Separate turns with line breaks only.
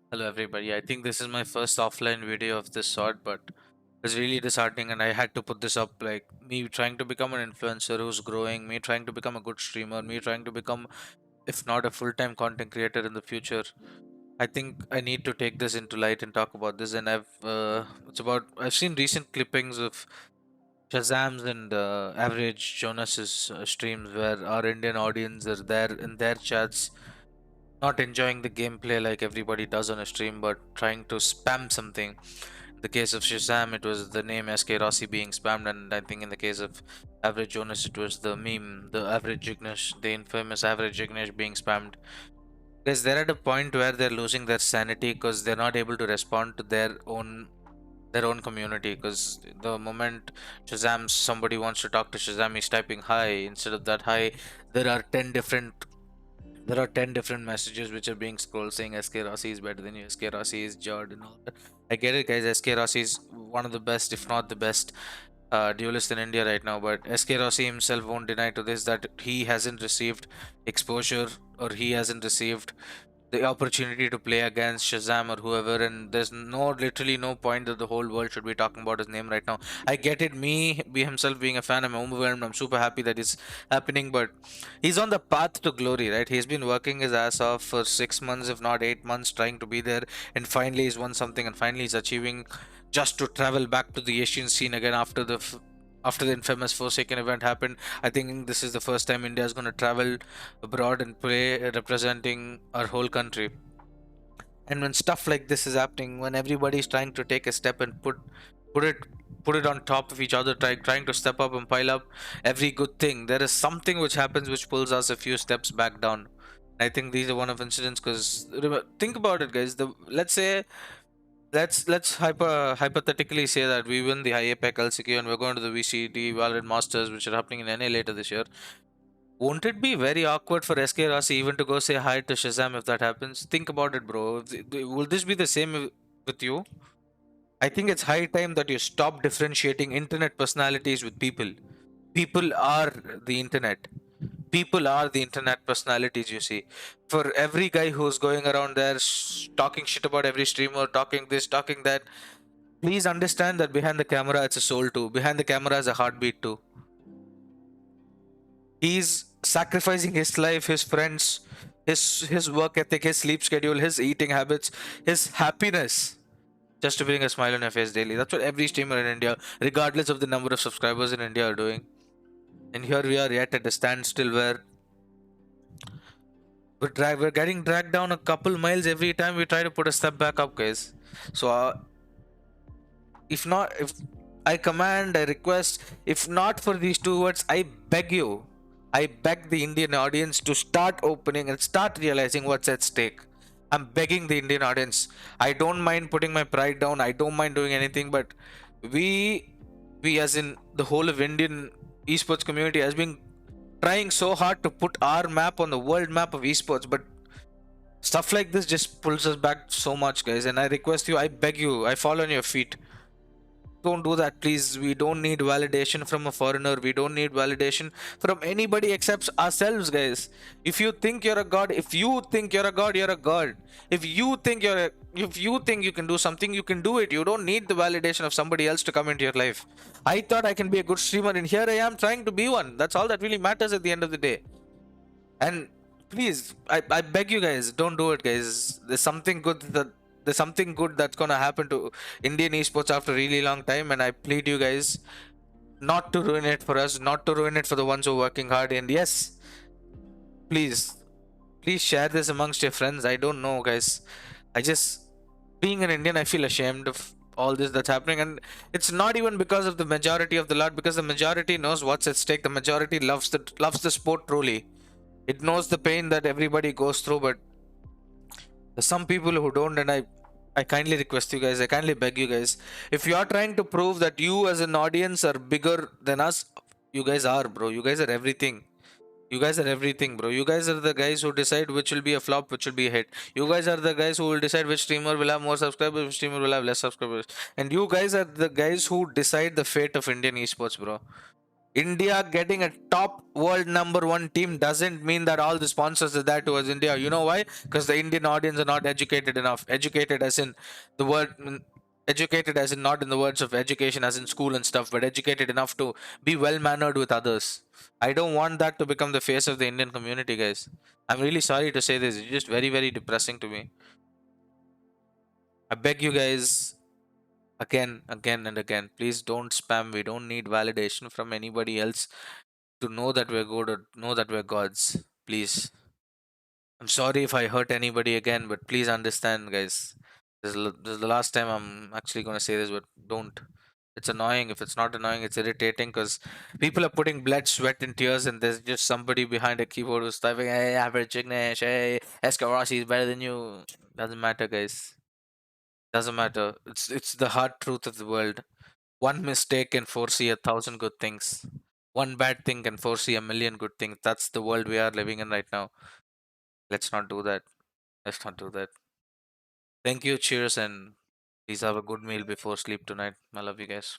Hello everybody. I think this is my first offline video of this sort, but it's really disheartening and I had to put this up, like me trying to become an influencer who's growing, me trying to become a good streamer, me trying to become, if not a full-time content creator in the future. I think I need to take this into light and talk about this. And I've seen recent clippings of Shazam's and Average Jonas's streams where our Indian audience are there in their chats, not enjoying the gameplay like everybody does on a stream, but trying to spam something. In the case of Shazam, it was the name SK Rossi being spammed, and I think in the case of Average Jonas, it was the meme, the Average Jignesh, the infamous Average Jignesh being spammed. Because they're at a point where they're losing their sanity because they're not able to respond to their own community. Because the moment Shazam, somebody wants to talk to Shazam, he's typing hi. Instead of that hi, there are 10 different messages which are being scrolled saying SK Rossi is better than you, SK Rossi is Jord and all that. I get it, guys. SK Rossi is one of the best, if not the best, duelist in India right now. But SK Rossi himself won't deny to this that he hasn't received exposure, or he hasn't received the opportunity to play against Shazam or whoever, and there's literally no point that the whole world should be talking about his name right now. I get it, me be himself being a fan, I'm overwhelmed, I'm super happy that it's happening, but he's on the path to glory, right? He's been working his ass off for 6 months, if not 8 months, trying to be there, and finally he's won something, and finally he's achieving just to travel back to the Asian scene again after the infamous Forsaken event happened. I think this is the first time India is going to travel abroad and play representing our whole country. And when stuff like this is happening, when everybody is trying to take a step and put it put it on top of each other, trying to step up and pile up every good thing, there is something which happens which pulls us a few steps back down. I think these are one of incidents because think about it, guys. Let's say let's hypothetically say that we win the IAPEC LCQ and we're going to the VCT Valorant Masters, which are happening in NA later this year. Won't it be very awkward for SK Rasi even to go say hi to Shazam if that happens? Think about it, bro. Will this be the same with you? I think it's high time that you stop differentiating internet personalities with people. People are the internet. People are the internet personalities, you see. For every guy who's going around there talking shit about every streamer, talking this, talking that, please understand that behind the camera, it's a soul too. Behind the camera is a heartbeat too. He's sacrificing his life, his friends, his work ethic, his sleep schedule, his eating habits, his happiness, just to bring a smile on your face daily. That's what every streamer in India, regardless of the number of subscribers in India, are doing. And here we are yet at a standstill where we're getting dragged down a couple miles every time we try to put a step back up, guys. So if I command, I request, if not for these two words, I beg you, I beg the Indian audience to start opening and start realizing what's at stake. I'm begging the Indian audience. I don't mind putting my pride down. I don't mind doing anything, but we, we as in the whole of Indian esports community has been trying so hard to put our map on the world map of esports, but stuff like this just pulls us back so much, guys. And I request you, I beg you, I fall on your feet, don't do that, please. We don't need validation from a foreigner. We don't need validation from anybody except ourselves, guys. If you think you're a god, if you think you're a god, you're a god. If you think you can do something, you can do it. You don't need the validation of somebody else to come into your life. I thought I can be a good streamer, and here I am trying to be one. That's all that really matters at the end of the day. And please, I beg you guys, don't do it, guys. There's something good that's gonna happen to Indian esports after a really long time, and I plead you guys not to ruin it for us, not to ruin it for the ones who are working hard. And yes, please, please share this amongst your friends. I don't know, guys. I just, being an Indian, I feel ashamed of all this that's happening, and it's not even because of the majority of the lot, because the majority knows what's at stake. The majority loves the sport truly. It knows the pain that everybody goes through, but there's some people who don't, and I kindly request you guys, I kindly beg you guys, if you are trying to prove that you as an audience are bigger than us, you guys are, bro. You guys are everything. You guys are everything, bro. You guys are the guys who decide which will be a flop, which will be a hit. You guys are the guys who will decide which streamer will have more subscribers, which streamer will have less subscribers. And you guys are the guys who decide the fate of Indian esports, bro. India getting a top world number one team doesn't mean that all the sponsors are there towards India. You know why? Because the Indian audience are not educated enough. Educated as in the word, educated as in not in the words of education as in school and stuff, but educated enough to be well mannered with others. I don't want that to become the face of the Indian community, guys. I'm really sorry to say this. It's just very, very depressing to me. I beg you guys, again, again, and again, please don't spam. We don't need validation from anybody else to know that we're good or know that we're gods. Please. I'm sorry if I hurt anybody again, but please understand, guys. This is the last time I'm actually going to say this, but don't. It's annoying. If it's not annoying, it's irritating because people are putting blood, sweat, and tears, and there's just somebody behind a keyboard who's typing, hey, average Ignesh, hey, Escarossi is better than you. Doesn't matter, guys. Doesn't matter. It's the hard truth of the world. One mistake can foresee 1,000 good things. One bad thing can foresee 1,000,000 good things. That's the world we are living in right now. Let's not do that. Let's not do that. Thank you. Cheers. And please have a good meal before sleep tonight. I love you guys.